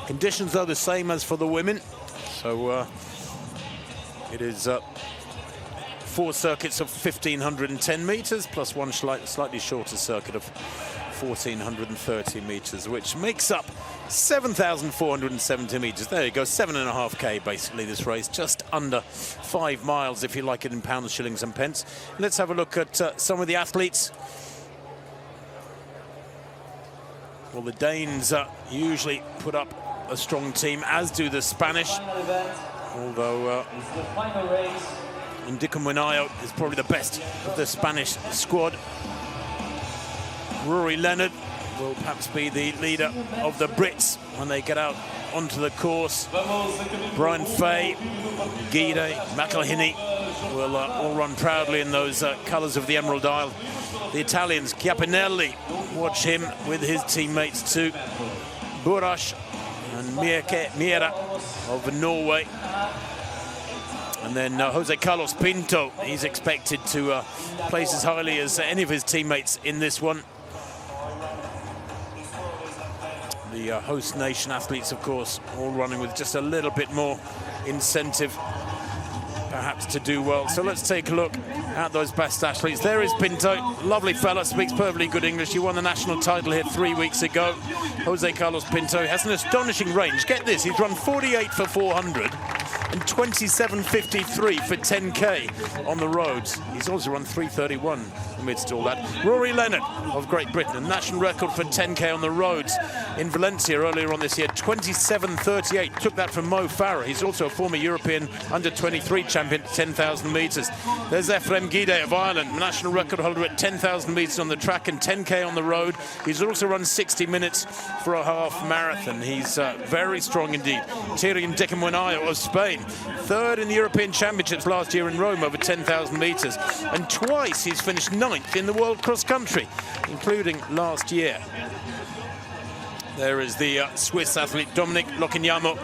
Conditions are the same as for the women. So it is 4 circuits of 1,510 meters plus one slightly shorter circuit of 1,430 meters, which makes up 7,470 meters. There you go, 7.5K basically this race, just under 5 miles if you like it in pounds, shillings and pence. Let's have a look at some of the athletes. Well, the Danes usually put up a strong team, as do the Spanish, although Indicum Winayo is probably the best of the Spanish squad. Rory Leonard will perhaps be the leader of the Brits when they get out onto the course. Brian Fay, Guide, McElhinney will all run proudly in those colours of the Emerald Isle. The Italians, Chiappinelli, watch him with his teammates too. Burash and Miera of Norway. And then Jose Carlos Pinto, he's expected to place as highly as any of his teammates in this one. The host nation athletes, of course, all running with just a little bit more incentive, perhaps, to do well. So let's take a look at those best athletes. There is Pinto, lovely fella, speaks perfectly good English. He won the national title here 3 weeks ago. Jose Carlos Pinto has an astonishing range. Get this, he's run 48 for 400 and 27.53 for 10K on the roads. He's also run 3:31 amidst all that. Rory Leonard of Great Britain, a national record for 10K on the roads in Valencia earlier on this year, 27.38. Took that from Mo Farah. He's also a former European under-23 champion at 10,000 metres. There's Ephraim Guide of Ireland, national record holder at 10,000 metres on the track and 10K on the road. He's also run 60 minutes for a half marathon. He's very strong indeed. Thierry Indicum Winayo of Spain, third in the European Championships last year in Rome over 10,000 metres, and twice he's finished 9th in the world cross country, including last year. There is the Swiss athlete Dominic Lokinyamo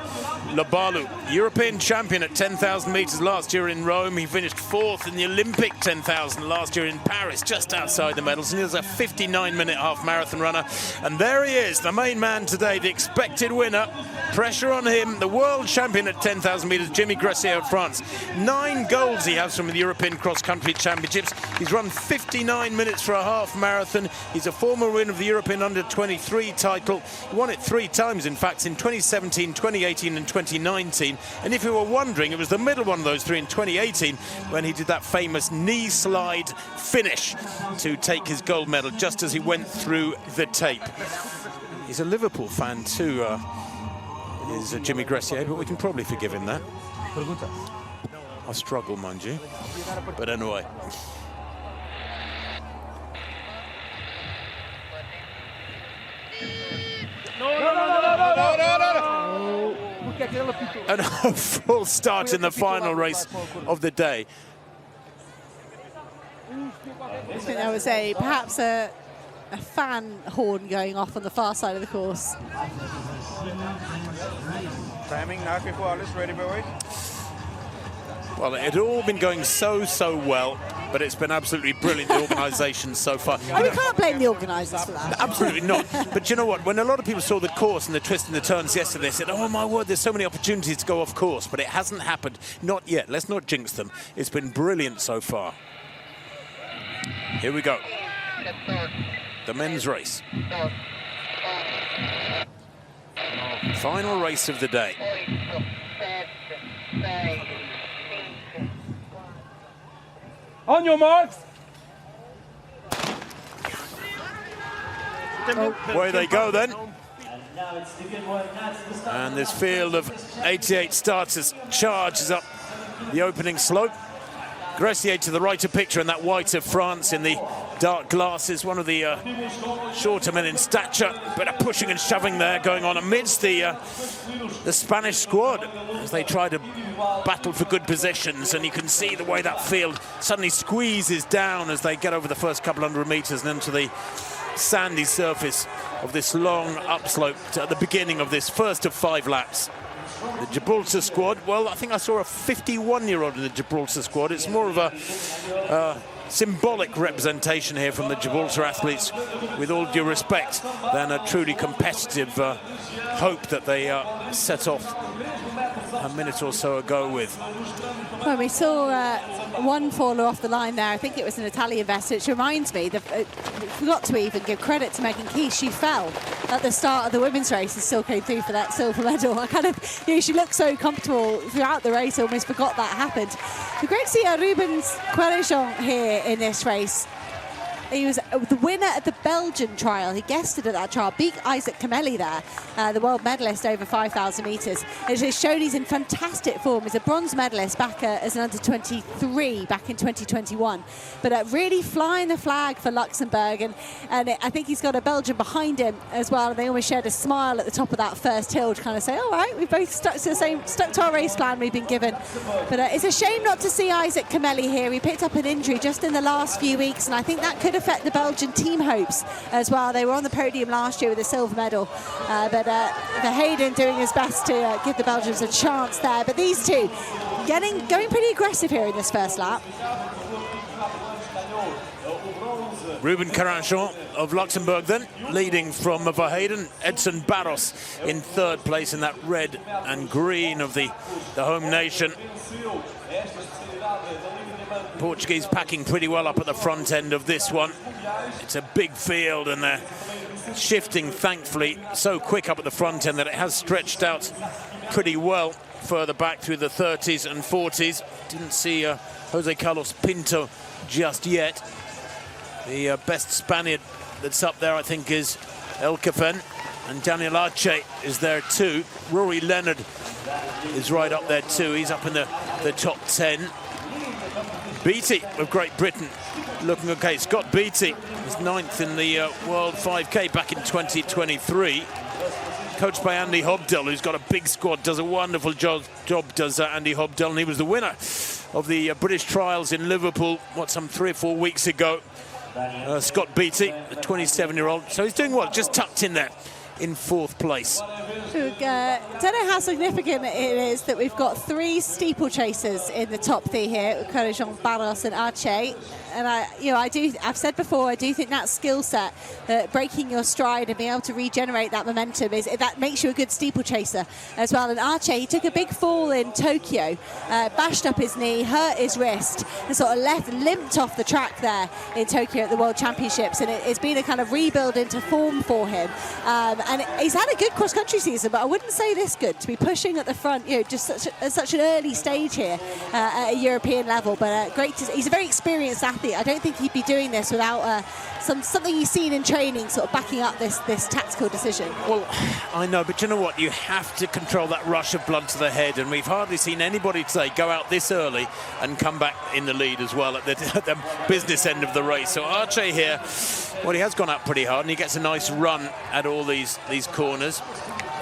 Labalu, European champion at 10,000 metres last year in Rome. He finished 4th in the Olympic 10,000 last year in Paris, just outside the medals. And he's a 59-minute half marathon runner. And there he is, the main man today, the expected winner. Pressure on him, the world champion at 10,000 metres, Jimmy Gracier of France. 9 golds he has from the European cross-country championships. He's run 59 minutes for a half marathon. He's a former winner of the European under-23 title. He won it 3 times, in fact, in 2017, 2018 and 2019. And if you were wondering, it was the middle one of those 3 in 2018 when he did that famous knee slide finish to take his gold medal just as he went through the tape. He's a Liverpool fan too, is Jimmy Gracier, but we can probably forgive him that. I struggle, mind you. But anyway. And a full start in the final race of the day. I think there was perhaps a fan horn going off on the far side of the course. Well, it had all been going so well, but it's been absolutely brilliant, the organisation so far. Oh, we can't blame the organisers for that. Absolutely not. But you know what? When a lot of people saw the course and the twists and the turns yesterday, they said, oh my word, there's so many opportunities to go off course, but it hasn't happened. Not yet. Let's not jinx them. It's been brilliant so far. Here we go. The men's race. Final race of the day. On your marks. Away they go then. And this field of 88 starters charges up the opening slope. Gracier to the right of picture in that white of France in the dark glasses, one of the shorter men in stature, but a pushing and shoving there going on amidst the Spanish squad as they try to battle for good positions, and you can see the way that field suddenly squeezes down as they get over the first couple hundred meters and into the sandy surface of this long upslope at the beginning of this first of 5 laps. The Gibraltar squad, well, I think I saw a 51-year-old in the Gibraltar squad. It's more of a symbolic representation here from the Gibraltar athletes, with all due respect, than a truly competitive hope that they set off a minute or so ago with. Well, we saw one faller off the line there. I think it was an Italian vest, which reminds me, forgot to even give credit to Megan Keith. She fell at the start of the women's race and still came through for that silver medal. I kind of, she looked so comfortable throughout the race, almost forgot that happened. The Gracier Rubens Querejon here in this race. He was the winner at the Belgian trial. He guested at that trial, beat Isaac Kameli there, the world medalist over 5,000 metres. It has shown he's in fantastic form. He's a bronze medalist back as an under-23 back in 2021. But really flying the flag for Luxembourg. And I think he's got a Belgian behind him as well. And they almost shared a smile at the top of that first hill to kind of say, all right, we've both stuck to our race plan we've been given. But it's a shame not to see Isaac Kameli here. He picked up an injury just in the last few weeks, and I think that could affect the Belgian team hopes as well. They were on the podium last year with a silver medal, but Verheyen doing his best to give the Belgians a chance there. But these two going pretty aggressive here in this first lap. Ruben Querejon of Luxembourg then, leading from Verheyen. Edson Barros in third place in that red and green of the home nation. Portuguese packing pretty well up at the front end of this one. It's a big field and they're shifting, thankfully, so quick up at the front end that it has stretched out pretty well further back through the 30s and 40s. Didn't see Jose Carlos Pinto just yet. The best Spaniard that's up there, I think, is Elkefen, and Daniel Arce is there too. Rory Leonard is right up there too. He's up in the top 10. Beattie of Great Britain looking okay. Scott Beattie was 9th in the World 5K back in 2023. Coached by Andy Hobdell, who's got a big squad, does a wonderful job does Andy Hobdell, and he was the winner of the British trials in Liverpool, some 3 or 4 weeks ago. Scott Beattie, a 27-year-old, so he's doing well, just tucked in there in 4th place. Don't know how significant it is that we've got 3 steeplechasers in the top 3 here, Querejon, Barros and Arce. And I've said before, I do think that skill set, breaking your stride and being able to regenerate that momentum, that makes you a good steeplechaser as well. And Arce, he took a big fall in Tokyo, bashed up his knee, hurt his wrist, and sort of limped off the track there in Tokyo at the World Championships. And it's been a kind of rebuild into form for him. And he's had a good cross-country season, but I wouldn't say this good to be pushing at the front, just at such an early stage here at a European level. But he's a very experienced athlete. I don't think he'd be doing this without something he's seen in training sort of backing up this tactical decision. Well, I know, but you know what? You have to control that rush of blood to the head, and we've hardly seen anybody today go out this early and come back in the lead as well at the business end of the race. So Arce here, well, he has gone up pretty hard, and he gets a nice run at all these corners.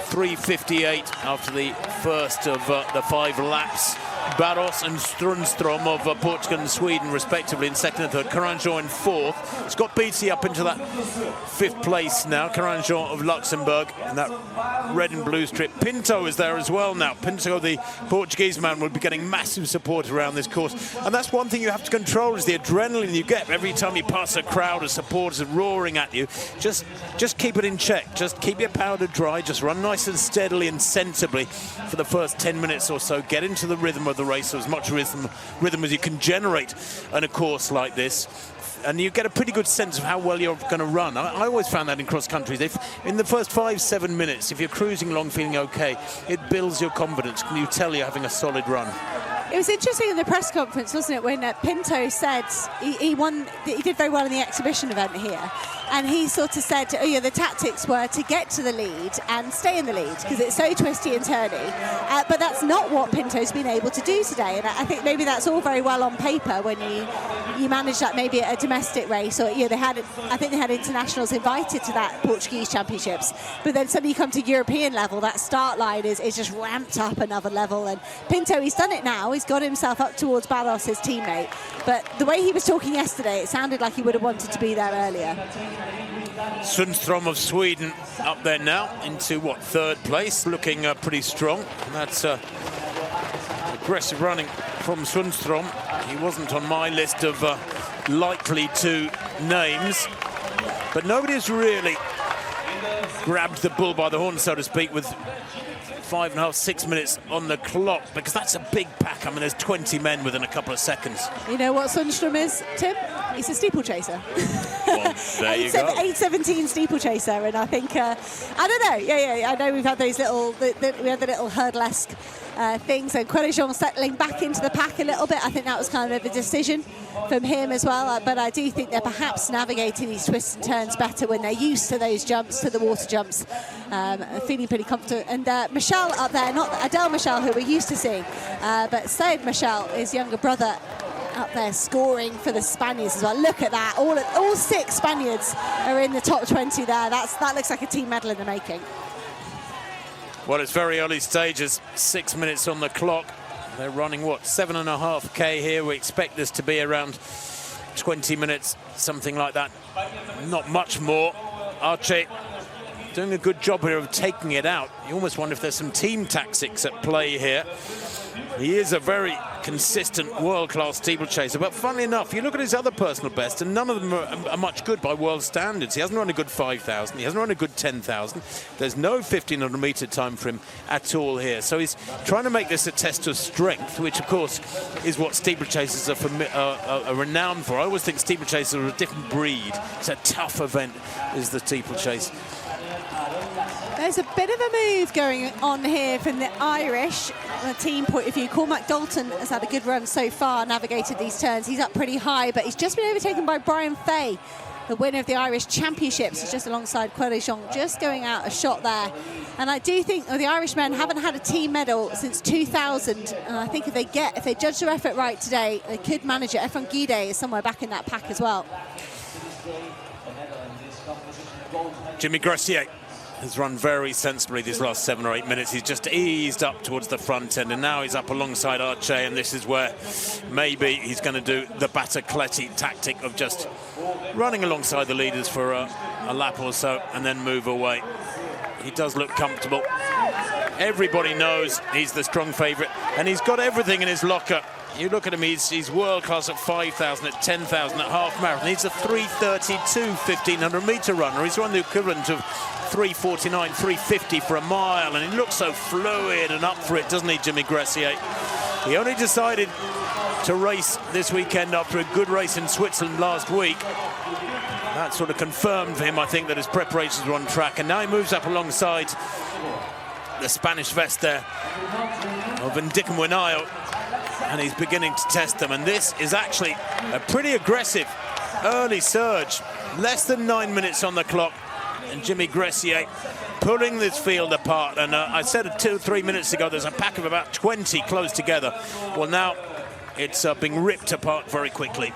3:58 after the first of the 5 laps. Barros and Strunstrom of Portugal and Sweden, respectively, in 2nd and 3rd. Querejon in 4th. Scott Beattie up into that 5th place now. Querejon of Luxembourg, and that red and blue strip. Pinto is there as well now. Pinto, the Portuguese man, will be getting massive support around this course. And that's one thing you have to control, is the adrenaline you get every time you pass a crowd of supporters roaring at you. Just keep it in check. Just keep your powder dry. Just run nice and steadily and sensibly for the first 10 minutes or so. Get into the rhythm of the race, so as much rhythm as you can generate on a course like this, and you get a pretty good sense of how well you're going to run. I always found that in cross country, in the first 5-7 minutes, if you're cruising along feeling okay, it builds your confidence. You tell you're having a solid run. It was interesting in the press conference, wasn't it, when Pinto said he did very well in the exhibition event here, and he sort of said, the tactics were to get to the lead and stay in the lead because it's so twisty and turny, but that's not what Pinto's been able to do today. And I think maybe that's all very well on paper when you manage that maybe at a domestic race, or I think they had internationals invited to that Portuguese Championships, but then suddenly you come to European level, that start line is just ramped up another level. And Pinto, he's done it now. He's got himself up towards Barros, his teammate. But the way he was talking yesterday, it sounded like he would have wanted to be there earlier. Sundström of Sweden up there now into 3rd place, looking pretty strong. And that's aggressive running from Sundström. He wasn't on my list of likely to names, but nobody has really grabbed the bull by the horn, so to speak, with 5.5, 6 minutes on the clock, because that's a big pack. I mean, there's 20 men within a couple of seconds. You know what Sundström is, Tim? He's a steeplechaser. Well, there you go. 8:17 steeplechaser, and I think I don't know. Yeah. I know we've had those little, we had the little hurdle-esque things, and Quentin settling back into the pack a little bit. I think that was kind of a decision from him as well. But I do think they're perhaps navigating these twists and turns better when they're used to those jumps, to the water jumps. Feeling pretty confident. And Michel up there, not Adele Michel, who we're used to seeing, but Said Michel, his younger brother, up there scoring for the Spaniards as well. Look at that. All 6 Spaniards are in the top 20 there. That looks like a team medal in the making. Well, it's very early stages, 6 minutes on the clock. They're running, what, 7.5K here. We expect this to be around 20 minutes, something like that. Not much more. Arce doing a good job here of taking it out. You almost wonder if there's some team tactics at play here. He is a very consistent world-class steeplechaser, but funnily enough, you look at his other personal best, and none of them are much good by world standards. He hasn't run a good 5,000, he hasn't run a good 10,000. There's no 1,500-meter time for him at all here. So he's trying to make this a test of strength, which, of course, is what steeplechasers are renowned for. I always think steeplechasers are a different breed. It's a tough event, is the steeplechase. There's a bit of a move going on here from the Irish, from a team point of view. Cormac Dalton has had a good run so far, navigated these turns. He's up pretty high, but he's just been overtaken by Brian Fay, the winner of the Irish Championships. He's just alongside Quentin, just going out a shot there. And I do think the Irishmen haven't had a team medal since 2000. And I think if they judge their effort right today, they could manage it. Efron Guide is somewhere back in that pack as well. Jimmy Gracier has run very sensibly these last 7 or 8 minutes. He's just eased up towards the front end, and now he's up alongside Arce, and this is where maybe he's going to do the Batacletti tactic of just running alongside the leaders for a lap or so and then move away. He does look comfortable. Everybody knows he's the strong favourite, and he's got everything in his locker. You look at him, he's world-class at 5,000, at 10,000, at half marathon. He's a 3:32 1,500-metre runner. He's run the equivalent of 3:49, 3:50 for a mile, and he looks so fluid and up for it, doesn't he, Jimmy Gracier? He only decided to race this weekend after a good race in Switzerland last week. That sort of confirmed for him, I think, that his preparations were on track, and now he moves up alongside the Spanish vest there of Ndickum Winayo, and he's beginning to test them. And this is actually a pretty aggressive early surge. Less than 9 minutes on the clock, and Jimmy Gracier pulling this field apart. And I said 2 or 3 minutes ago, there's a pack of about 20 close together. Well, now it's being ripped apart very quickly.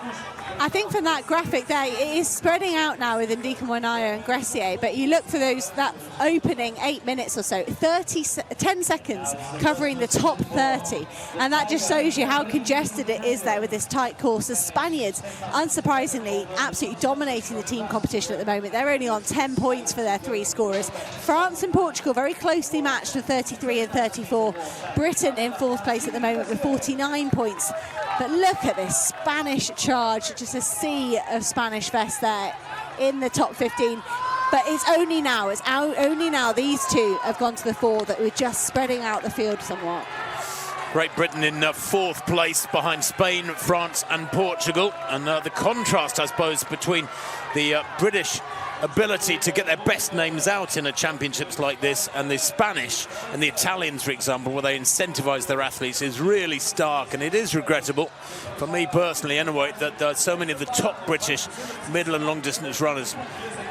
I think from that graphic there, it is spreading out now with Ndickum Winayo and Gracier, but you look for that opening 8 minutes or so, 10 seconds covering the top 30, and that just shows you how congested it is there with this tight course. The Spaniards, unsurprisingly, absolutely dominating the team competition at the moment. They're only on 10 points for their 3 scorers. France and Portugal very closely matched with 33 and 34. Britain in 4th place at the moment with 49 points. But look at this Spanish charge, just a sea of Spanish vests there in the top 15. But it's only now these two have gone to the fore that we're just spreading out the field somewhat. Great Britain in 4th place behind Spain, France and Portugal. And the contrast, I suppose, between the British ability to get their best names out in a championships like this and the Spanish and the Italians, for example, where they incentivize their athletes, is really stark. And it is regrettable, for me personally anyway, that so many of the top British middle and long distance runners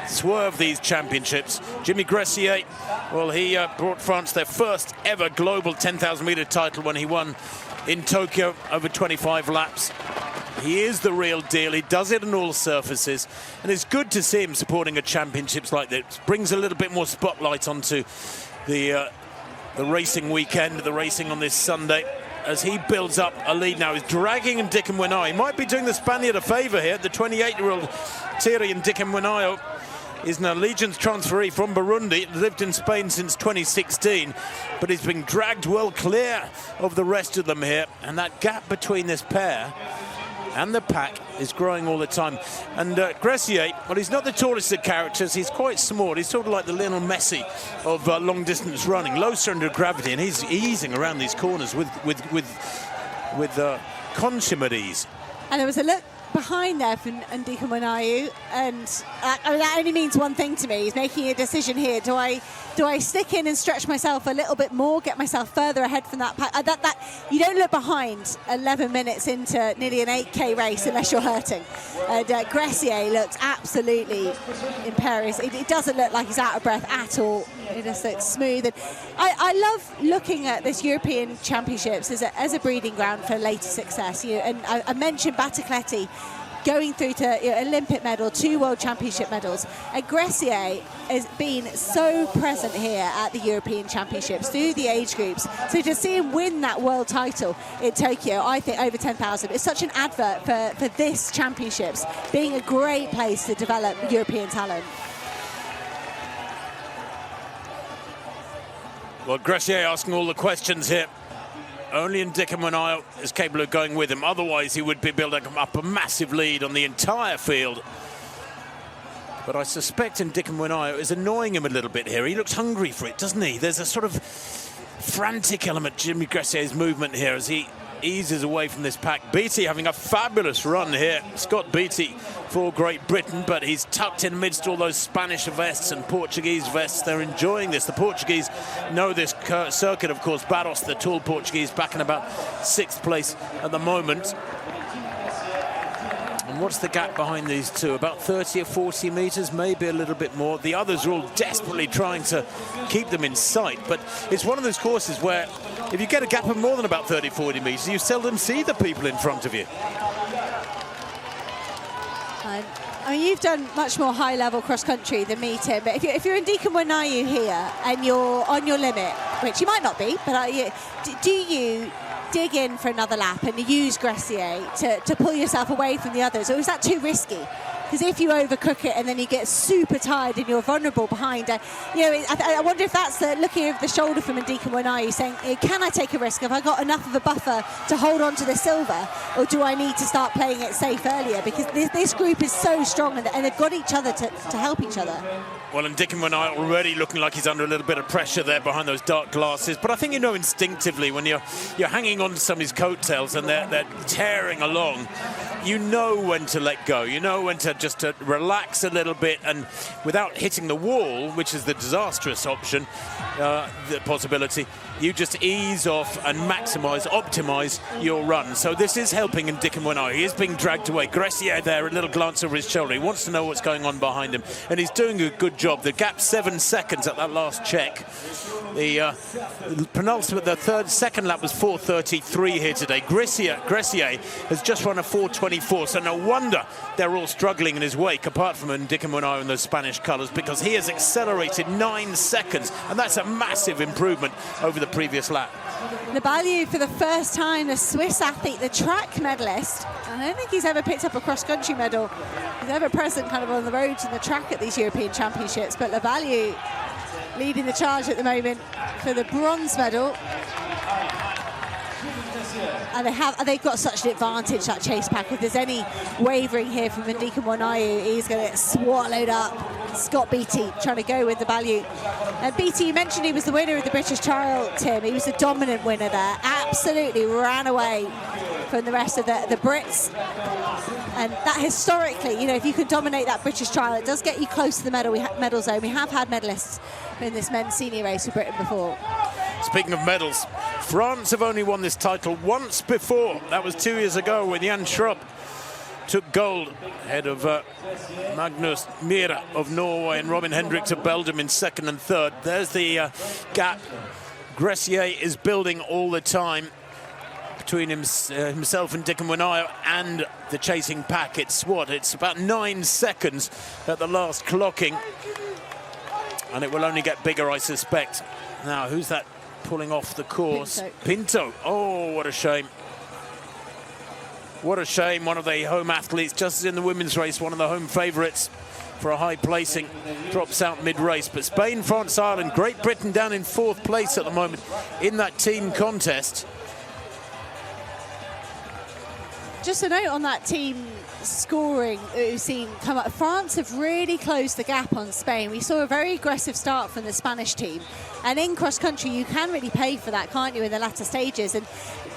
swerve these championships. Jimmy Gracier, well, he brought France their first ever global 10,000 meter title when he won in Tokyo over 25 laps. He is the real deal. He does it on all surfaces, and it's good to see him supporting a championships like this. Brings a little bit more spotlight onto the racing weekend, the racing on this Sunday, as he builds up a lead now. He's dragging Ndickum Winayo. He might be doing the Spaniard a favour here. The 28-year-old Thierry Ndickum Winayo is an allegiance transferee from Burundi, lived in Spain since 2016, but he's been dragged well clear of the rest of them here, and that gap between this pair and the pack is growing all the time. And Gracier, well, he's not the tallest of characters. He's quite small. He's sort of like the Lionel Messi of long-distance running. Low center of gravity, and he's easing around these corners with consummate ease. And there was a look behind there from Ndika Mwanayu, and I mean, that only means one thing to me. He's making a decision here. Do I stick in and stretch myself a little bit more, get myself further ahead from that pack? You don't look behind 11 minutes into nearly an 8K race unless you're hurting. And Gracier looks absolutely imperious. It doesn't look like he's out of breath at all. It just looks smooth. And I love looking at this European Championships as a breeding ground for later success. And I mentioned Batacletti going through to Olympic medal, 2 World Championship medals. And Gracier has been so present here at the European Championships through the age groups. So to see him win that world title in Tokyo, I think over 10,000, it's such an advert for this Championships, being a great place to develop European talent. Well, Gracier asking all the questions here. Only Ndika Mwanayu is capable of going with him. Otherwise, he would be building up a massive lead on the entire field. But I suspect Ndika Mwanayu is annoying him a little bit here. He looks hungry for it, doesn't he? There's a sort of frantic element to Jimmy Gracier's movement here as he eases away from this pack. Beattie having a fabulous run here. Scott Beattie for Great Britain, but he's tucked in amidst all those Spanish vests and Portuguese vests. They're enjoying this. The Portuguese know this circuit, of course. Barros, the tall Portuguese, back in about 6th place at the moment. And what's the gap behind these two? About 30 or 40 meters, maybe a little bit more. The others are all desperately trying to keep them in sight, but it's one of those courses where if you get a gap of more than about 30, 40 meters, you seldom see the people in front of you. I mean, you've done much more high-level cross-country than me, Tim, but if you're Ndika Mwanayu here and you're on your limit, which you might not be, but do you dig in for another lap and use Gracier to pull yourself away from the others, or is that too risky? Because if you overcook it and then you get super tired and you're vulnerable behind, I wonder if that's looking over the shoulder from Ndika Mwanayu saying, can I take a risk? Have I got enough of a buffer to hold on to the silver, or do I need to start playing it safe earlier? Because this group is so strong and they've got each other to help each other. Well, and Ndika Mwanayu already looking like he's under a little bit of pressure there behind those dark glasses. But I think you know instinctively when you're hanging on to somebody's coattails and they're tearing along, you know when to let go. You know when to just relax a little bit, and without hitting the wall, which is the disastrous option, the possibility, you just ease off and optimize your run. So this is helping Ndika Mwanayu. He is being dragged away. Gracier there, a little glance over his shoulder. He wants to know what's going on behind him, and he's doing a good job. The gap 7 seconds at that last check. The penultimate, the second lap was 4:33 here today. Gracier has just run a 4:24, so no wonder they're all struggling in his wake, apart from Ndika Mwanayu in those Spanish colours, because he has accelerated 9 seconds, and that's a massive improvement over the previous lap. Lebaillieu, for the first time, the Swiss athlete, the track medalist. I don't think he's ever picked up a cross-country medal. He's ever present kind of on the roads and the track at these European Championships, but Lebaillieu leading the charge at the moment for the bronze medal. And they've got such an advantage, that chase pack. If there's any wavering here from Ndika Mwanayu, he's going to get swallowed up. Scott Beattie trying to go with Lebaillieu. Beattie, you mentioned he was the winner of the British trial, Tim. He was the dominant winner there. Absolutely ran away from the rest of the Brits. And that historically, if you could dominate that British trial, it does get you close to the medal zone. We have had medalists in this men's senior race for Britain before. Speaking of medals, France have only won this title once before. That was 2 years ago when Jan Schrupp took gold ahead of Magnus Mira of Norway and Robin Hendricks of Belgium in 2nd and 3rd. There's the gap Gracier is building all the time between himself and Ndika Mwanayu and the chasing pack. It's about 9 seconds at the last clocking, and it will only get bigger, I suspect. Now, who's that pulling off the course? Pinto. Oh, what a shame. What a shame. One of the home athletes, just as in the women's race, one of the home favourites for a high placing, drops out mid-race. But Spain, France, Ireland, Great Britain down in 4th place at the moment in that team contest. Just a note on that team scoring that we've seen come up. France have really closed the gap on Spain. We saw a very aggressive start from the Spanish team. And in cross-country, you can really pay for that, can't you, in the latter stages? And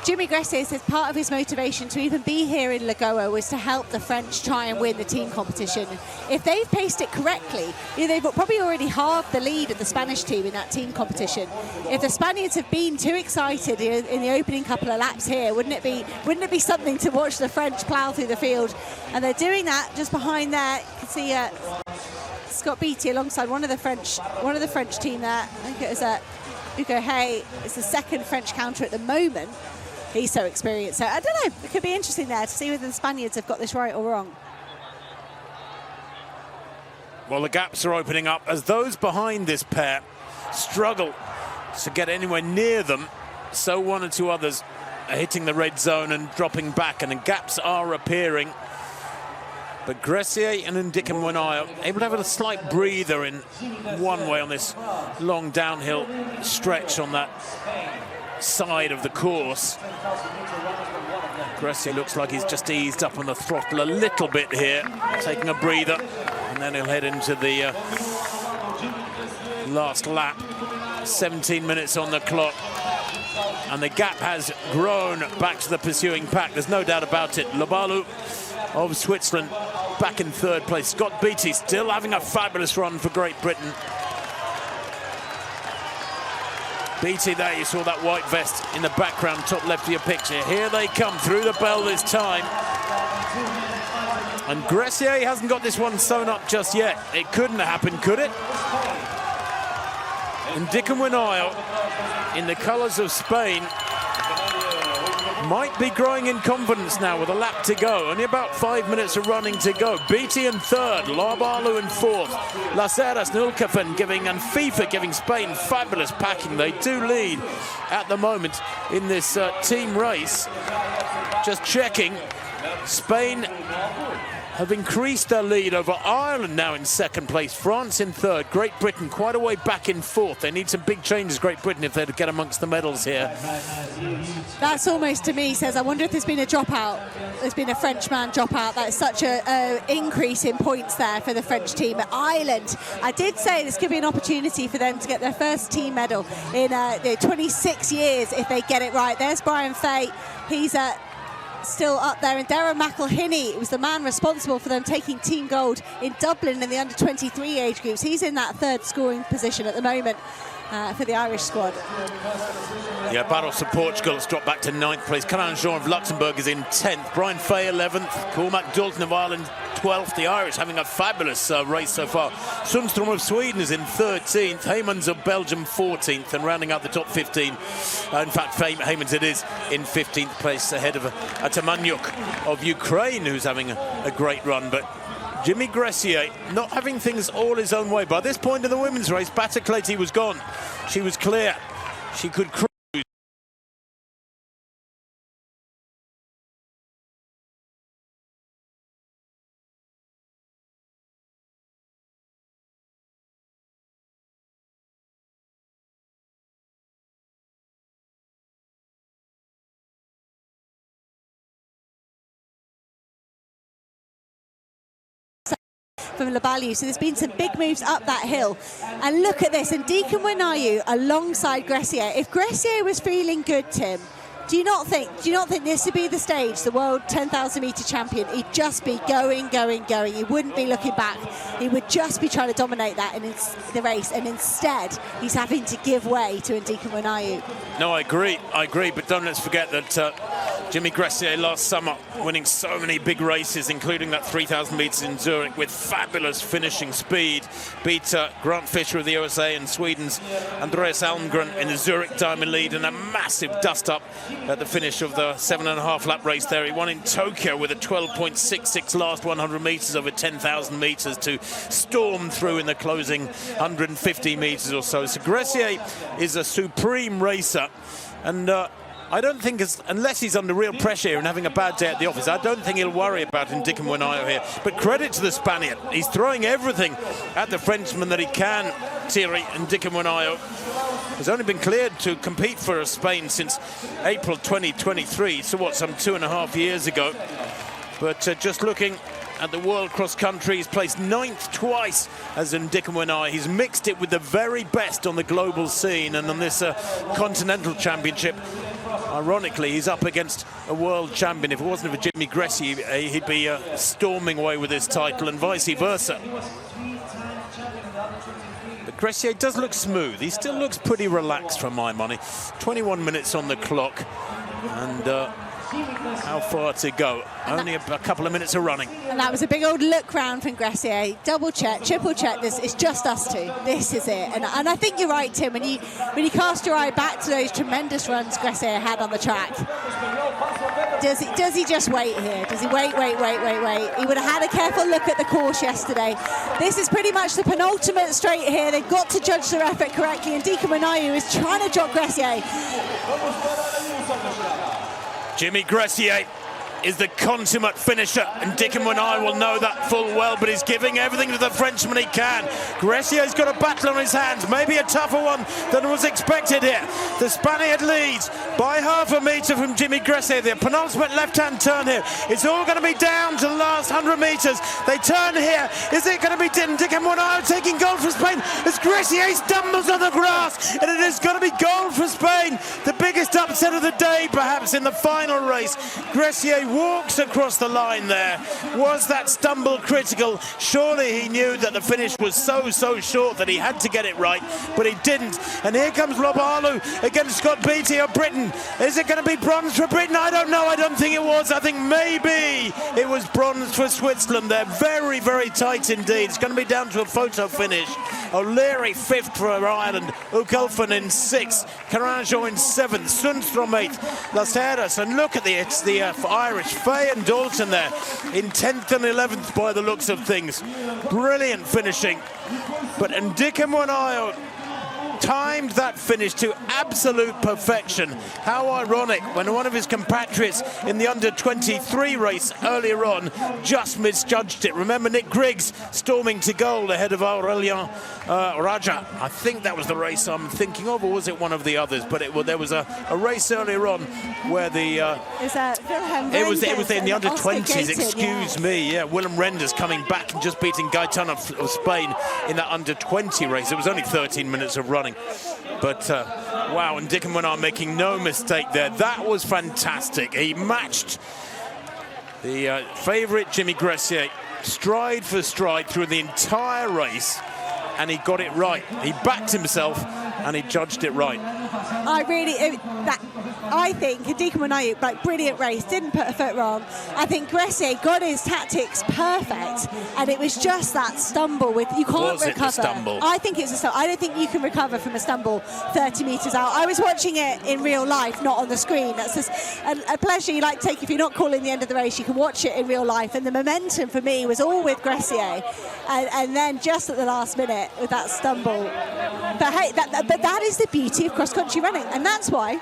Jimmy Gracier says part of his motivation to even be here in Lagoa was to help the French try and win the team competition. If they've paced it correctly, they've probably already halved the lead of the Spanish team in that team competition. If the Spaniards have been too excited in the opening couple of laps here, wouldn't it be something to watch the French plough through the field? And they're doing that just behind there. You can see Scott Beattie alongside one of the French team there. I think it was Hugo Hay. It's the second French counter at the moment. He's so experienced. So I don't know. It could be interesting there to see whether the Spaniards have got this right or wrong. Well, the gaps are opening up as those behind this pair struggle to get anywhere near them. So one or two others are hitting the red zone and dropping back, and the gaps are appearing. But Gracier and Ndickamwanayo able to have a slight breather in one way on this long downhill stretch on that side of the course. Gracier looks like he's just eased up on the throttle a little bit here, taking a breather, and then he'll head into the last lap. 17 minutes on the clock, and the gap has grown back to the pursuing pack. There's no doubt about it. Lobalu of Switzerland back in third place. Scott Beattie still having a fabulous run for Great Britain. Beattie there, you saw that white vest in the background, top left of your picture. Here they come through the bell this time. And Gracier hasn't got this one sewn up just yet. It couldn't have happened, could it? And Ndickamwanayo, in the colours of Spain, might be growing in confidence now with a lap to go. Only about 5 minutes of running to go. Beattie in third, Lobalu in fourth. Las Heras, Nulkafen and FIFA giving Spain fabulous packing. They do lead at the moment in this team race. Just checking, Spain have increased their lead over Ireland now in second place. France in third. Great Britain quite a way back in fourth. They need some big changes, Great Britain, if they're to get amongst the medals here. That's almost, to me, says, I wonder if there's been a dropout. There's been a Frenchman dropout. That's such an increase in points there for the French team. Ireland, I did say this could be an opportunity for them to get their first team medal in 26 years if they get it right. There's Brian Fay. He's still up there, and Darren McElhinney was the man responsible for them taking team gold in Dublin in the under-23 age groups. He's in that third scoring position at the moment for the Irish squad. Yeah, Barros of Portugal has dropped back to 9th place. Canan Jean of Luxembourg is in 10th. Brian Fay 11th. Cormac Dalton of Ireland 12th. The Irish having a fabulous race so far. Sundstrom of Sweden is in 13th. Heymans of Belgium 14th, and rounding out the top 15. In fact, Heymans it is in 15th place, ahead of Atamanyuk of Ukraine, who's having a great run. But Jimmy Gracier not having things all his own way. By this point in the women's race, Batacleti was gone. She was clear. She could cruise. From Lobalu, so there's been some big moves up that hill, and look at this, and Ndickamwanayo alongside Gracier. If Gracier was feeling good, Tim, do you not think this would be the stage, the world 10,000 metre champion? He'd just be going. He wouldn't be looking back. He would just be trying to dominate that in the race, and instead he's having to give way to Ndickamwanayo. No, I agree, but don't let's forget that Jimmy Gracier last summer winning so many big races, including that 3,000 metres in Zurich with fabulous finishing speed. Beat Grant Fisher of the USA and Sweden's Andreas Almgren in the Zurich Diamond Lead, and a massive dust-up at the finish of the 7.5 lap race there. He won in Tokyo with a 12.66 last 100 metres over 10,000 metres to storm through in the closing 150 metres or so. So Gracier is a supreme racer, and I don't think, unless he's under real pressure and having a bad day at the office, I don't think he'll worry about Ndickamwanayo here. But credit to the Spaniard. He's throwing everything at the Frenchman that he can. Thierry Ndickamwanayo has only been cleared to compete for Spain since April 2023, so what, some 2.5 years ago. But just looking at the world cross country, he's placed 9th twice as Ndikamwenai. He's mixed it with the very best on the global scene, and on this continental championship, ironically, he's up against a world champion. If it wasn't for Jimmy Gracier, he'd be storming away with his title, and vice versa. But Gracier does look smooth. He still looks pretty relaxed for my money. 21 minutes on the clock, and how far to go? Only a couple of minutes of running. And that was a big old look round from Gracier. Double check, triple check. It's just us two. This is it. And I think you're right, Tim. When you cast your eye back to those tremendous runs Gracier had on the track, does he just wait here? Does he wait? He would have had a careful look at the course yesterday. This is pretty much the penultimate straight here. They've got to judge their effort correctly, and Ndikamwenai is trying to jog Gracier. Jimmy Gracier is the consummate finisher, and Ndikamwenai will know that full well, but he's giving everything to the Frenchman he can. Gracier's got a battle on his hands, maybe a tougher one than was expected here. The Spaniard leads by half a metre from Jimmy Gracier. The penultimate left-hand turn here. It's all going to be down to the last 100 metres. They turn here. Is it going to be Ndikamwenai taking gold for Spain as Gracier stumbles on the grass? And it is going to be gold for Spain. The biggest upset of the day, perhaps, in the final race. Gracier walks across the line there. Was that stumble critical? Surely he knew that the finish was so short that he had to get it right, but he didn't. And here comes Lobalu against Scott Beattie of Britain. Is it going to be bronze for Britain? I don't know. I don't think it was. I think maybe it was bronze for Switzerland. They're very tight indeed. It's going to be down to a photo finish. O'Leary 5th for Ireland, O'Culfin in 6th, Caranjo in 7th, Sundstrom 8th, Las Heras, and look at it's the Irish, Fay and Dalton there in 10th and 11th by the looks of things. Brilliant finishing, but Ndikamwenai timed that finish to absolute perfection. How ironic when one of his compatriots in the under-23 race earlier on just misjudged it. Remember Nick Griggs storming to gold ahead of Aurelien Raja. I think that was the race I'm thinking of, or was it one of the others? But there was a race earlier on where the it was in the under-20s. Excuse me, yeah. Willem Renders coming back and just beating Gaetan of Spain in that under-20 race. It was only 13 minutes of running. But wow, and Ndikamwenai making no mistake there. That was fantastic. He matched the favourite Jimmy Gracier stride for stride through the entire race, and he got it right. He backed himself and he judged it right. I think Ndikamwenai, like, brilliant race, didn't put a foot wrong. I think Gracier got his tactics perfect, and it was just that stumble with you can't recover. Was it a stumble? I think it's a stumble. I don't think you can recover from a stumble 30 metres out. I was watching it in real life, not on the screen. That's just a pleasure you like to take if you're not calling the end of the race. You can watch it in real life, and the momentum for me was all with Gracier, and then just at the last minute with that stumble. But hey, that is the beauty of cross-country running, and that's why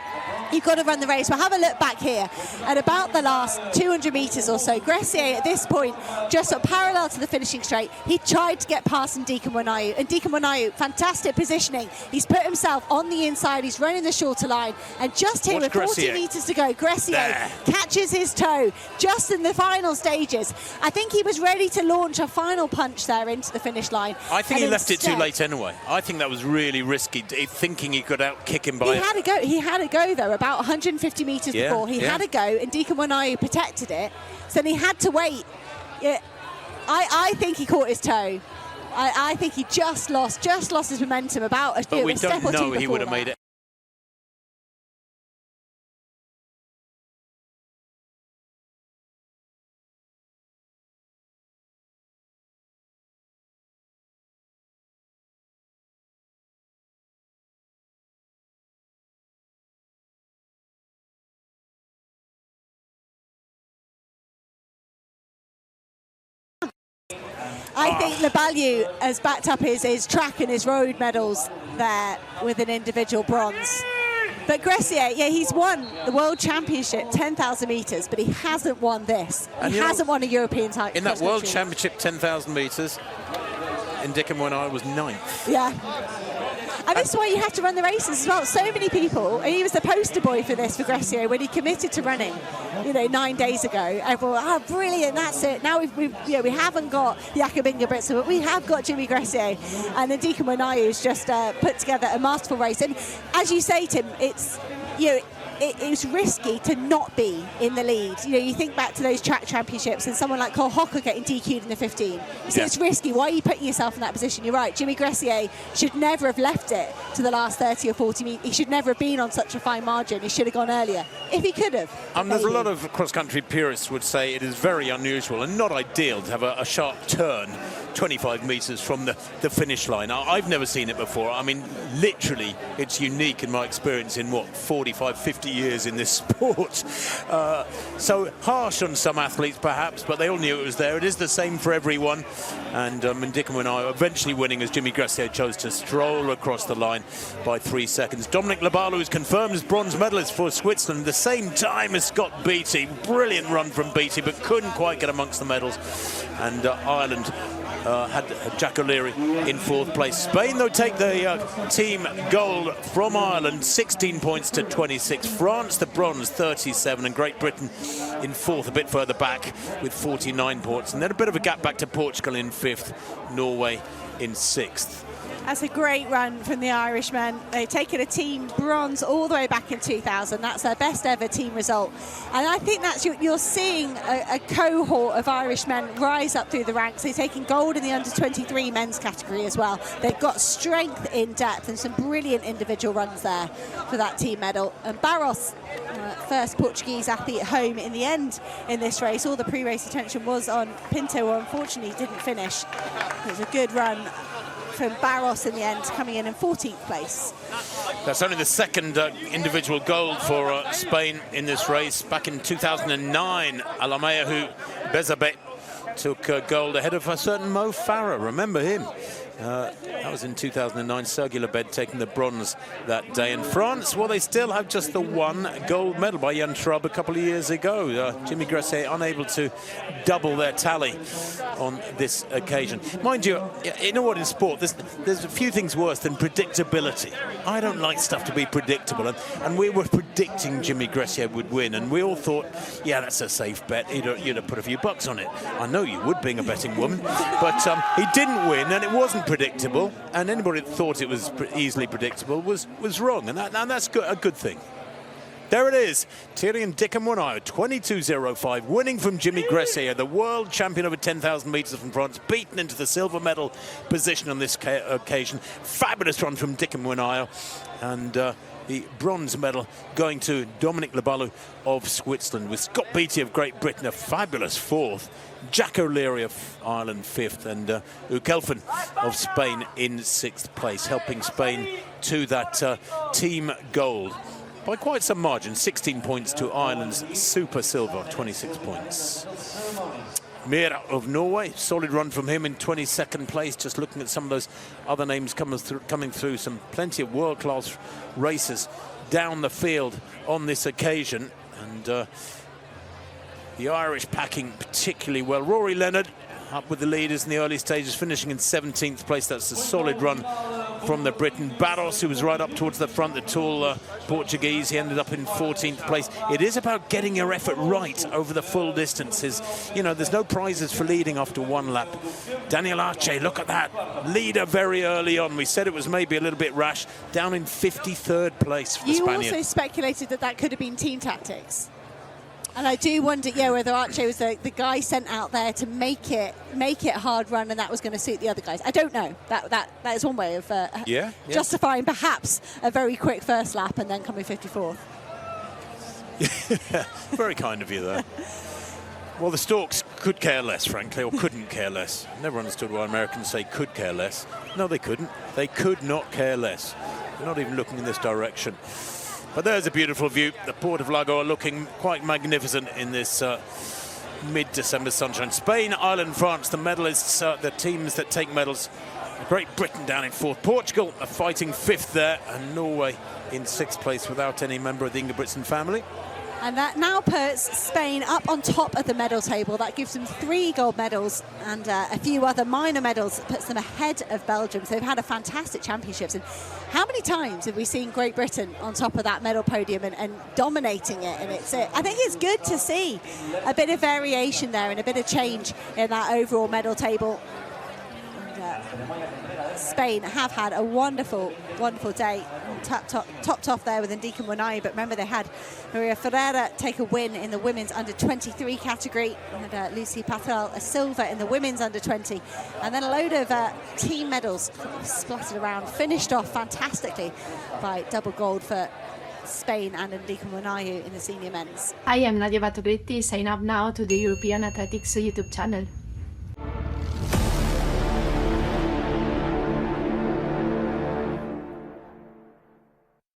you've got to run the race. We'll have a look back here at about the last 200 metres or so. Gracier at this point just sort of parallel to the finishing straight. He tried to get past Ndikamwenai. Ndikamwenai, fantastic positioning. He's put himself on the inside. He's running the shorter line. And just here with 40 metres to go, Gracier catches his toe just in the final stages. I think he was ready to launch a final punch there into the finish line. I think he left it too late anyway. I think that was really risky, thinking he could out-kick him by... He had a go, though, about 150 metres before. He had a go, and Ndikamwenai protected it. So then he had to wait. Yeah, I think he caught his toe. I think he just lost his momentum about a step or two before. But we don't know he would have made it. I think Labalou has backed up his track and his road medals there with an individual bronze. But Gracier, yeah, he's won the World Championship 10,000 metres, but he hasn't won this. And he hasn't won a European title. In that World Championship 10,000 metres, Ndikamwenai was 9th. Yeah. And this is why you have to run the races as well. So many people, and he was the poster boy for this for Gracier when he committed to running, 9 days ago. Everyone, oh, brilliant, that's it. Now we haven't got Jakob Ingebrigtsen, but we have got Jimmy Gracier. And then Deacon Wanayo's just put together a masterful race. And as you say, Tim, it's, it was risky to not be in the lead. You think back to those track championships and someone like Cole Hocker getting DQ'd in the 15. So it's risky. Why are you putting yourself in that position? You're right. Jimmy Gracier should never have left it to the last 30 or 40 meters. He should never have been on such a fine margin. He should have gone earlier, if he could have. There's a lot of cross-country purists would say it is very unusual and not ideal to have a sharp turn 25 meters from the finish line. I've never seen it before. I mean, literally, it's unique in my experience in 45, 50 years in this sport. So harsh on some athletes, perhaps, but they all knew it was there. It is the same for everyone. And Deacon Wanayo eventually winning as Jimmy Gracier chose to stroll across the line by 3 seconds. Dominic Labalu is confirmed as bronze medalist for Switzerland, the same time as Scott Beattie. Brilliant run from Beattie, but couldn't quite get amongst the medals. And Ireland had Jack O'Leary in 4th place. Spain, though, take the team gold from Ireland, 16 points to 26. France, the bronze, 37. And Great Britain in 4th, a bit further back with 49 points. And then a bit of a gap back to Portugal in 5th, Norway in 6th. That's a great run from the Irishmen. They've taken a team bronze all the way back in 2000. That's their best ever team result. And I think that's you're seeing a cohort of Irishmen rise up through the ranks. They're taking gold in the under-23 men's category as well. They've got strength in depth and some brilliant individual runs there for that team medal. And Barros, first Portuguese athlete at home in the end in this race. All the pre-race attention was on Pinto, who unfortunately didn't finish. It was a good run from Barros in the end, coming in 14th place. That's only the second individual gold for Spain in this race. Back in 2009, Alameahu Bezabet took gold ahead of a certain Mo Farah. Remember him? That was in 2009. Sergei Lebed taking the bronze that day. In France, well, they still have just the one gold medal by Jan Schraub a couple of years ago. Jimmy Gracier unable to double their tally on this occasion. Mind you, in sport, there's a few things worse than predictability. I don't like stuff to be predictable. And we were predicting Jimmy Gracier would win. And we all thought, yeah, that's a safe bet. You'd have put a few bucks on it. I know you would, being a betting woman. But he didn't win, and it wasn't predictable, and anybody that thought it was easily predictable was wrong, and that's a good thing. There it is, Tyrion Deacon Wanayo, 22.05, winning from Jimmy Gracier, the world champion over 10,000 metres from France, beaten into the silver medal position on this occasion. Fabulous run from Deacon Wanayo, and the bronze medal going to Dominic Labalu of Switzerland, with Scott Beattie of Great Britain a fabulous 4th, Jack O'Leary of Ireland 5th, and Ukelfen of Spain in 6th place, helping Spain to that team gold by quite some margin, 16 points to Ireland's super silver, 26 points. Mira of Norway, solid run from him in 22nd place. Just looking at some of those other names coming through, some plenty of world-class races down the field on this occasion, and the Irish packing particularly well. Rory Leonard up with the leaders in the early stages, finishing in 17th place. That's a solid run from the Briton. Barros, who was right up towards the front, the tall Portuguese, he ended up in 14th place. It is about getting your effort right over the full distances. There's no prizes for leading after one lap. Daniel Arce, look at that, leader very early on. We said it was maybe a little bit rash, down in 53rd place for the Spaniard. You also speculated that could have been team tactics. And I do wonder, whether Arce was the guy sent out there to make it a hard run, and that was going to suit the other guys. I don't know. That is one way of justifying perhaps a very quick first lap and then coming 54th. Very kind of you there. Well, the Storks could care less, frankly, or couldn't care less. Never understood why Americans say could care less. No, they couldn't. They could not care less. They're not even looking in this direction. But there's a beautiful view. The Port of Lago are looking quite magnificent in this mid-December sunshine. Spain, Ireland, France, the medalists, the teams that take medals. Great Britain down in 4th. Portugal are fighting 5th there, and Norway in 6th place without any member of the Ingebrigtsen family. And that now puts Spain up on top of the medal table. That gives them 3 gold medals and a few other minor medals. That puts them ahead of Belgium. So they've had a fantastic championships. And how many times have we seen Great Britain on top of that medal podium and dominating it? And I think it's good to see a bit of variation there and a bit of change in that overall medal table. Spain have had a wonderful, wonderful day. Topped off there with Ndika Mwanayo, but remember they had Maria Ferreira take a win in the women's under-23 category, and Lucy Patel a silver in the women's under-20, and then a load of team medals splattered around, finished off fantastically by double gold for Spain and Ndika Mwanayo in the senior men's. I am Nadia Batogritti. Sign up now to the European Athletics YouTube channel.